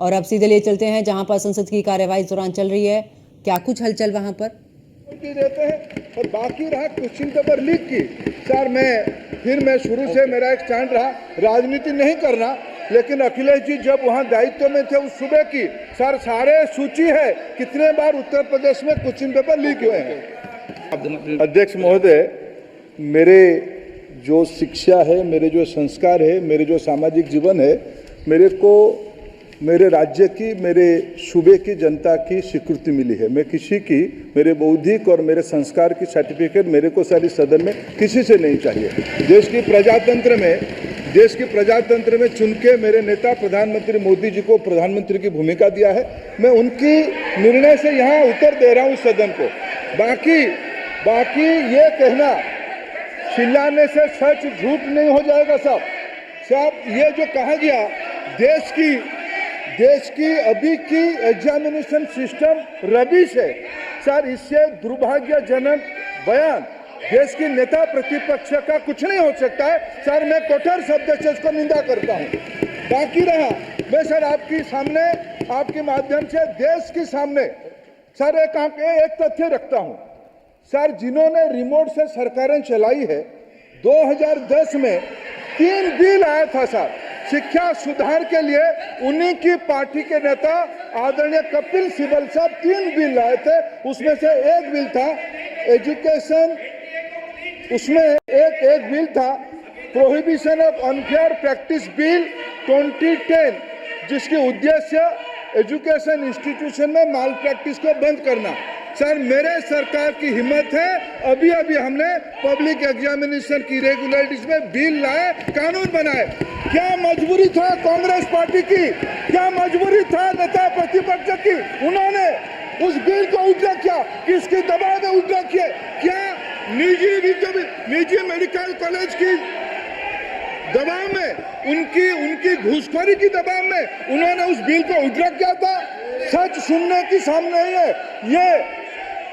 और अब सीधे लिए चलते हैं जहां पर संसद की कार्यवाही इस दौरान चल रही है, क्या कुछ हलचल वहां पर देते हैं। और बाकी रहा क्वेश्चन पेपर लीक की, सर मैं शुरू से मेरा एक स्टैंड रहा, राजनीति नहीं करना, लेकिन अखिलेश जी जब वहां दायित्व में थे उस सूबे की, सर सारे सूची है कितने बार उत्तर प्रदेश में क्वेश्चन पेपर लीक हुए हैं। अध्यक्ष महोदय, मेरे जो शिक्षा है, मेरे जो संस्कार है, मेरे जो सामाजिक जीवन है, मेरे को मेरे राज्य की, मेरे सूबे की जनता की स्वीकृति मिली है। मैं किसी की, मेरे बौद्धिक और मेरे संस्कार की सर्टिफिकेट मेरे को सारी सदन में किसी से नहीं चाहिए। देश की प्रजातंत्र में चुन के मेरे नेता प्रधानमंत्री मोदी जी को प्रधानमंत्री की भूमिका दिया है। मैं उनकी निर्णय से यहाँ उत्तर दे रहा हूँ सदन को। बाकी ये कहना चिल्लाने से सच झूठ नहीं हो जाएगा साहब। ये जो कहा गया देश की अभी की एग्जामिनेशन सिस्टम रबिश है, सर इससे दुर्भाग्यजनक बयान देश की नेता प्रतिपक्ष का कुछ नहीं हो सकता है। सर मैं कठोर शब्द से इसको निंदा करता हूँ। बाकी रहा, मैं सर आपके सामने, आपके माध्यम से देश के सामने सर एक तथ्य रखता हूँ। सर जिन्होंने रिमोट से सरकारें चलाई है, 2010 में 3 बिल आया था सर शिक्षा सुधार के लिए। उन्हीं की पार्टी के नेता आदरणीय कपिल सिब्बल साहब 3 बिल लाए थे। उसमें से एक बिल था एजुकेशन, उसमें एक बिल था prohibition of unfair practice bill 2010, जिसकी उद्देश्य एजुकेशन इंस्टीट्यूशन में माल प्रैक्टिस को बंद करना। सर मेरे सरकार की हिम्मत है, अभी हमने पब्लिक एग्जामिनेशन की रेगुलरिटीज में बिल लाए, कानून बनाए। क्या मजबूरी था कांग्रेस पार्टी की, क्या मजबूरी था नेता प्रतिपक्ष की? उन्होंने उस बिल को उल्टा किया, किसके दबाव में उल्टा किया? क्या निजी मेडिकल कॉलेज की दबाव में, उनकी घूसखोरी की दबाव में उन्होंने उस बिल को उल्टा किया था? सच सुनने की सामने ही है। ये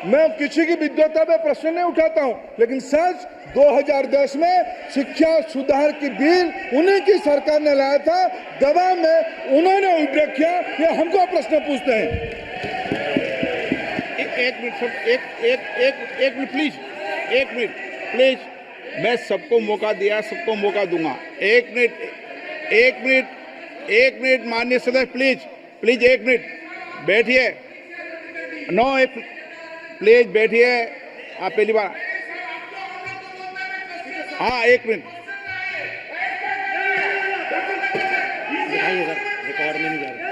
मैं किसी की विद्वता पे प्रश्न नहीं उठाता हूं, लेकिन सच 2010 में शिक्षा सुधार की बिल उन्हीं की सरकार ने लाया था, दबाव में उन्होंने उल्टा किया। ये हमको प्रश्न पूछते हैं। एक मिनट प्लीज, मैं सबको मौका दिया, सबको मौका दूंगा। एक मिनट माननीय सदस्य, प्लीज 1 मिनट बैठिए। प्लीज बैठिए, आप पहली बार। हाँ 1 मिनट, रिकॉर्ड में नहीं जा रहा।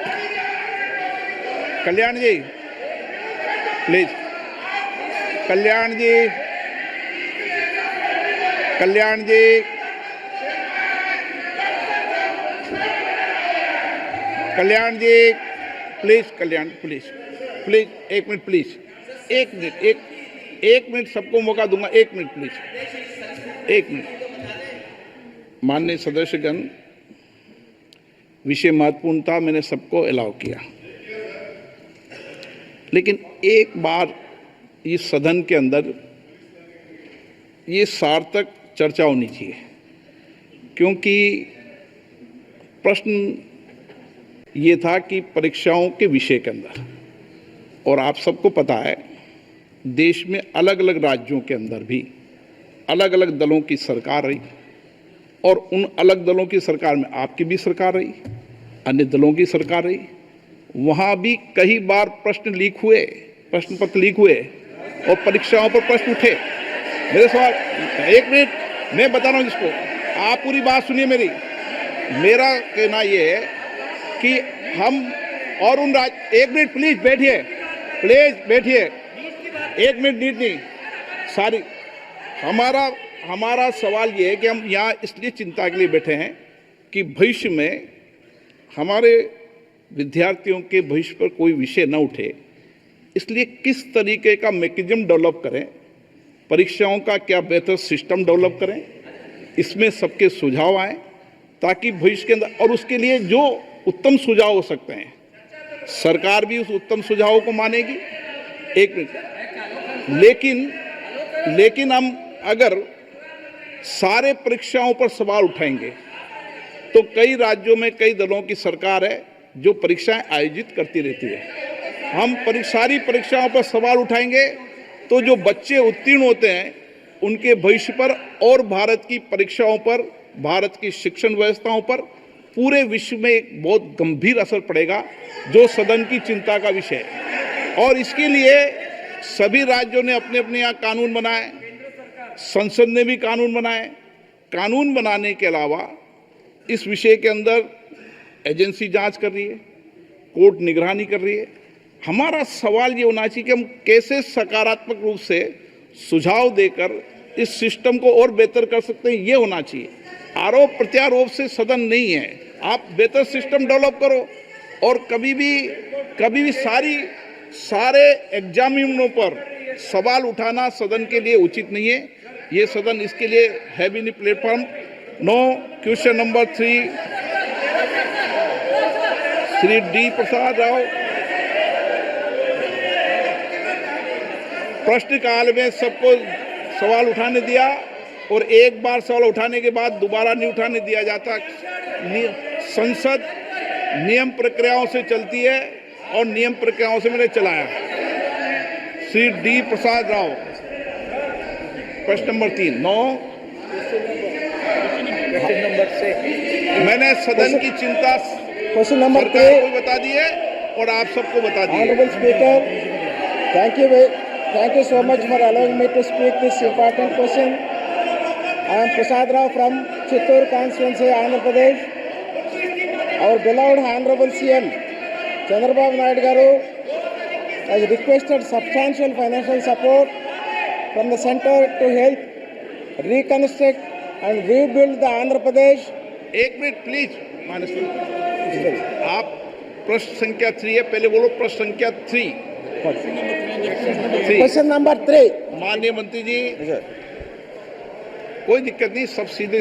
Kalyan ji please, Kalyan ji please 1 minute please, 1 minute सबको मौका दूंगा। 1 मिनट प्लीज, 1 मिनट। माननीय सदस्यगण, विषय महत्वपूर्ण था, मैंने सबको अलाउ किया, लेकिन एक बार इस सदन के अंदर ये सार्थक चर्चा होनी चाहिए, क्योंकि प्रश्न ये था कि परीक्षाओं के विषय के अंदर, और आप सबको पता है देश में अलग अलग राज्यों के अंदर भी अलग अलग दलों की सरकार रही, और उन अलग दलों की सरकार में आपकी भी सरकार रही, अन्य दलों की सरकार रही। वहाँ भी कई बार प्रश्न पत्र लीक हुए और परीक्षाओं पर प्रश्न उठे। मेरे सवाल, 1 मिनट मैं बता रहा हूँ जिसको, आप पूरी बात सुनिए मेरी। मेरा कहना ये है कि हम और उन 1 मिनट प्लीज बैठिए, 1 मिनट नीट नहीं सारी। हमारा सवाल ये है कि हम यहाँ इसलिए चिंता के लिए बैठे हैं कि भविष्य में हमारे विद्यार्थियों के भविष्य पर कोई विषय न उठे, इसलिए किस तरीके का मैकेनिज्म डेवलप करें, परीक्षाओं का क्या बेहतर सिस्टम डेवलप करें, इसमें सबके सुझाव आए ताकि भविष्य के अंदर, और उसके लिए जो उत्तम सुझाव हो सकते हैं सरकार भी उस उत्तम सुझावों को मानेगी। 1 मिनट, लेकिन हम अगर सारे परीक्षाओं पर सवाल उठाएंगे तो कई राज्यों में कई दलों की सरकार है जो परीक्षाएं आयोजित करती रहती है। हम सारी परीक्षाओं पर सवाल उठाएंगे तो जो बच्चे उत्तीर्ण होते हैं उनके भविष्य पर और भारत की परीक्षाओं पर, भारत की शिक्षण व्यवस्थाओं पर, पूरे विश्व में एक बहुत गंभीर असर पड़ेगा, जो सदन की चिंता का विषय है। और इसके लिए सभी राज्यों ने अपने अपने यहाँ कानून बनाए, संसद ने भी कानून बनाए। कानून बनाने के अलावा इस विषय के अंदर एजेंसी जांच कर रही है, कोर्ट निगरानी कर रही है। हमारा सवाल ये होना चाहिए कि हम कैसे सकारात्मक रूप से सुझाव देकर इस सिस्टम को और बेहतर कर सकते हैं, ये होना चाहिए। आरोप प्रत्यारोप से सदन नहीं है। आप बेहतर सिस्टम डेवलप करो। और कभी भी सारे एग्जामिनरों पर सवाल उठाना सदन के लिए उचित नहीं है। ये सदन इसके लिए है भी नहीं platform. No question number 3, Shri D Prasad Rao. प्रश्नकाल में सबको सवाल उठाने दिया और एक बार सवाल उठाने के बाद दोबारा नहीं उठाने दिया जाता। संसद नियम प्रक्रियाओं से चलती है और नियम प्रक्रियाओं से मैंने चलाया। श्री डी प्रसाद राव, प्रश्न नंबर 3। मैंने सदन की चिंता क्वेश्चन नंबर सरकार को बता दी है और आप सबको बता दी है। Honorable Speaker, thank you so much for allowing me to speak this important question. I am Prasad Rao from Chittoor constituency, Andhra Pradesh. Our beloved Honorable CM Chandrababu Naidu Garu has requested substantial financial support from the center to help reconstruct and rebuild the Andhra Pradesh. एक minute please मानस, आप प्रश्न संख्या 3 है, पहले बोलो प्रश्न संख्या 3। Question number 3. माननीय मंत्री जी, कोई दिक्कत नहीं, सब सीधे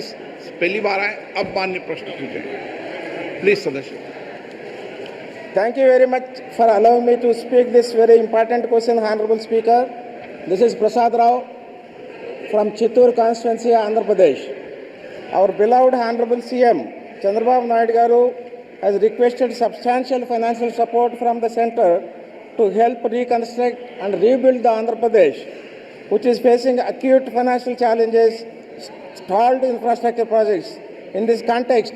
पहली बार आए। अब माननीय प्रश्न पूछें प्लीज सदस्य। Thank you very much for allowing me to speak this very important question, Honorable Speaker. This is Prasad Rao from Chittoor constituency, Andhra Pradesh. Our beloved Honorable CM Chandrababu Naidu Garu has requested substantial financial support from the center to help reconstruct and rebuild the Andhra Pradesh, which is facing acute financial challenges, stalled infrastructure projects. In this context,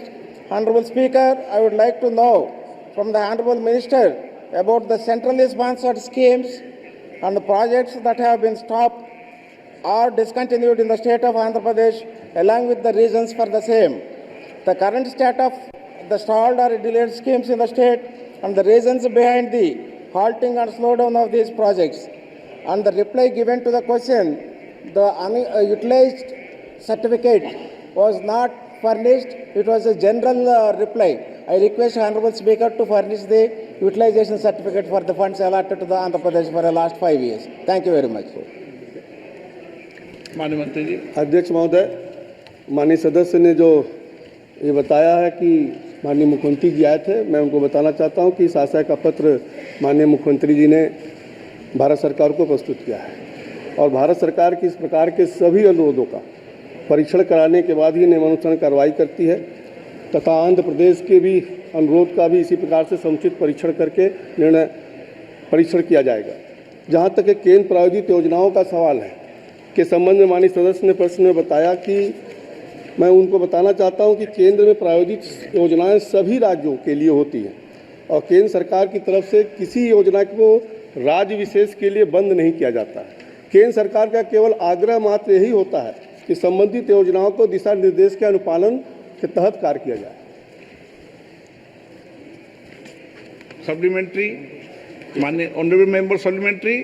Honorable Speaker, I would like to know from the Honorable Minister about the centrally sponsored schemes and the projects that have been stopped or discontinued in the state of Andhra Pradesh, along with the reasons for the same. The current state of the stalled or delayed schemes in the state and the reasons behind the halting and slowdown of these projects. And the reply given to the question, the unutilized certificate was not furnished. It was a general reply. I request Honorable Speaker to furnish the utilization certificate for the funds allotted to the Andhra Pradesh for the last 5 years. Thank you very much. माननीय मंत्री जी। अध्यक्ष महोदय, माननीय सदस्य ने जो ये बताया है कि माननीय मुख्यमंत्री जी आए थे, मैं उनको बताना चाहता हूं कि इस आशय का पत्र माननीय मुख्यमंत्री जी ने भारत सरकार को प्रस्तुत किया है और भारत सरकार की इस प्रकार के सभी अनुरोधों का परीक्षण कराने के बाद ही नियमानुसार कार्रवाई करती है तथा आंध्र प्रदेश के भी अनुरोध का भी इसी प्रकार से समुचित परीक्षण करके निर्णय परीक्षण किया जाएगा। जहाँ तक केंद्र प्रायोजित योजनाओं का सवाल है के संबंध में माननीय सदस्य ने प्रश्न में बताया कि मैं उनको बताना चाहता हूं कि केंद्र में प्रायोजित योजनाएं सभी राज्यों के लिए होती हैं और केंद्र सरकार की तरफ से किसी योजना को राज्य विशेष के लिए बंद नहीं किया जाता है। केंद्र सरकार का केवल आग्रह मात्र यही होता है कि संबंधित योजनाओं को दिशा निर्देश के अनुपालन के तहत कार्य किया जाए। सप्लीमेंट्री, माननीय ऑनरेबल मेंबर सप्लीमेंट्री।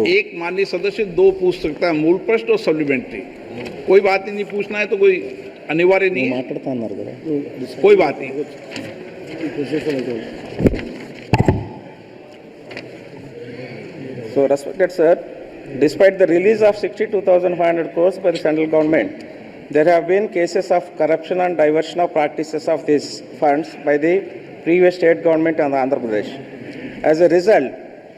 एक माननीय सदस्य 2 पूछ सकता है, मूल प्रश्न और सप्लीमेंट्री। कोई बात नहीं, पूछना है तो कोई अनिवार्य नहीं है, कोई बात नहीं। So, respected sir, despite the release of 62,500 crores by the central government, there have been cases of corruption and diversion of practices of these funds by the previous state government and Andhra Pradesh. As a result,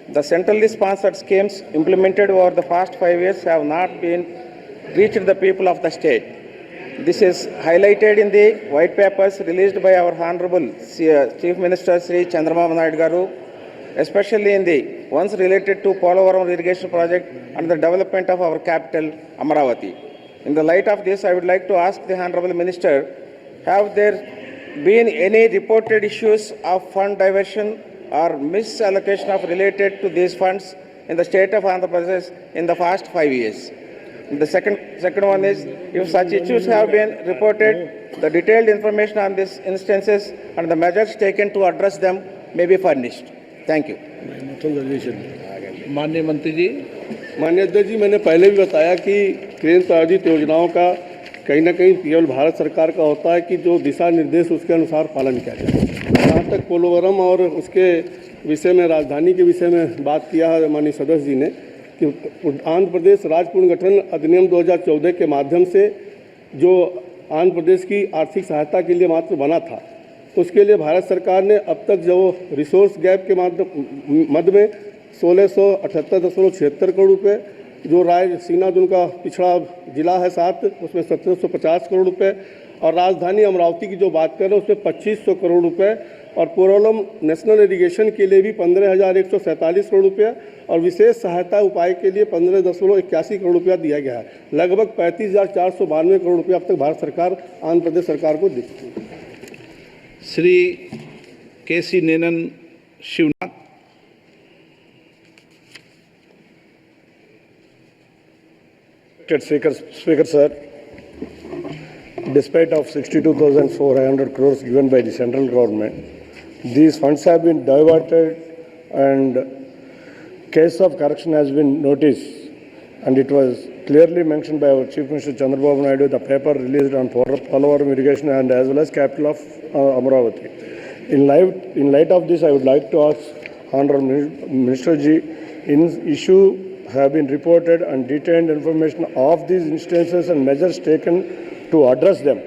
The centrally sponsored schemes implemented over the past 5 years have not been reached the people of the state. This is highlighted in the white papers released by our Honorable Chief Minister Sri Chandrababu Naidu Garu, especially in the ones related to Polavaram irrigation project and the development of our capital, Amaravati. In the light of this, I would like to ask the Honorable Minister, have there been any reported issues of fund diversion or misallocation of related to these funds in the state of Andhra Pradesh in the past 5 years? The second one is, if such issues have been reported, the detailed information on these instances and the measures taken to address them may be furnished. Thank you. माननीय मंत्री जी। माननीय अध्यक्ष जी, मैंने पहले भी बताया कि केंद्र प्रायोजित योजनाओं का कहीं ना कहीं केवल भारत सरकार का होता है कि जो दिशा निर्देश उसके अनुसार पालन किया जाए। जहाँ तक पोलवरम और उसके विषय में, राजधानी के विषय में बात किया है माननीय सदस्य जी ने, कि आंध्र प्रदेश राज्य पुनर्गठन अधिनियम 2014 के माध्यम से जो आंध्र प्रदेश की आर्थिक सहायता के लिए मात्र बना था, उसके लिए भारत सरकार ने अब तक जो रिसोर्स गैप के मध्य में 1678.76 करोड़ रुपये, जो रायसीना जो उनका पिछड़ा जिला है 7, उसमें 1750 करोड़ रुपये, और राजधानी अमरावती की जो बात कर रहे हैं उसमें 2500 करोड़ रुपये, और पोरोलम नेशनल इरिगेशन के लिए भी 15,147 करोड़ रुपये, और विशेष सहायता उपाय के लिए 15.81 करोड़ रुपया दिया गया है। लगभग 35,492 करोड़ रुपया अब तक भारत सरकार आंध्र प्रदेश सरकार को दी। Shri K C. Ninan Shivnath. Speaker sir, despite of 62,400 crores given by the central government, these funds have been diverted and case of corruption has been noticed, and it was clearly mentioned by our Chief Minister Chandrababu Naidu, the paper released on Polavaram irrigation and as well as capital of Amaravati. In light of this, I would like to ask Honorable Minister Ji, in issue have been reported and detailed information of these instances and measures taken to address them.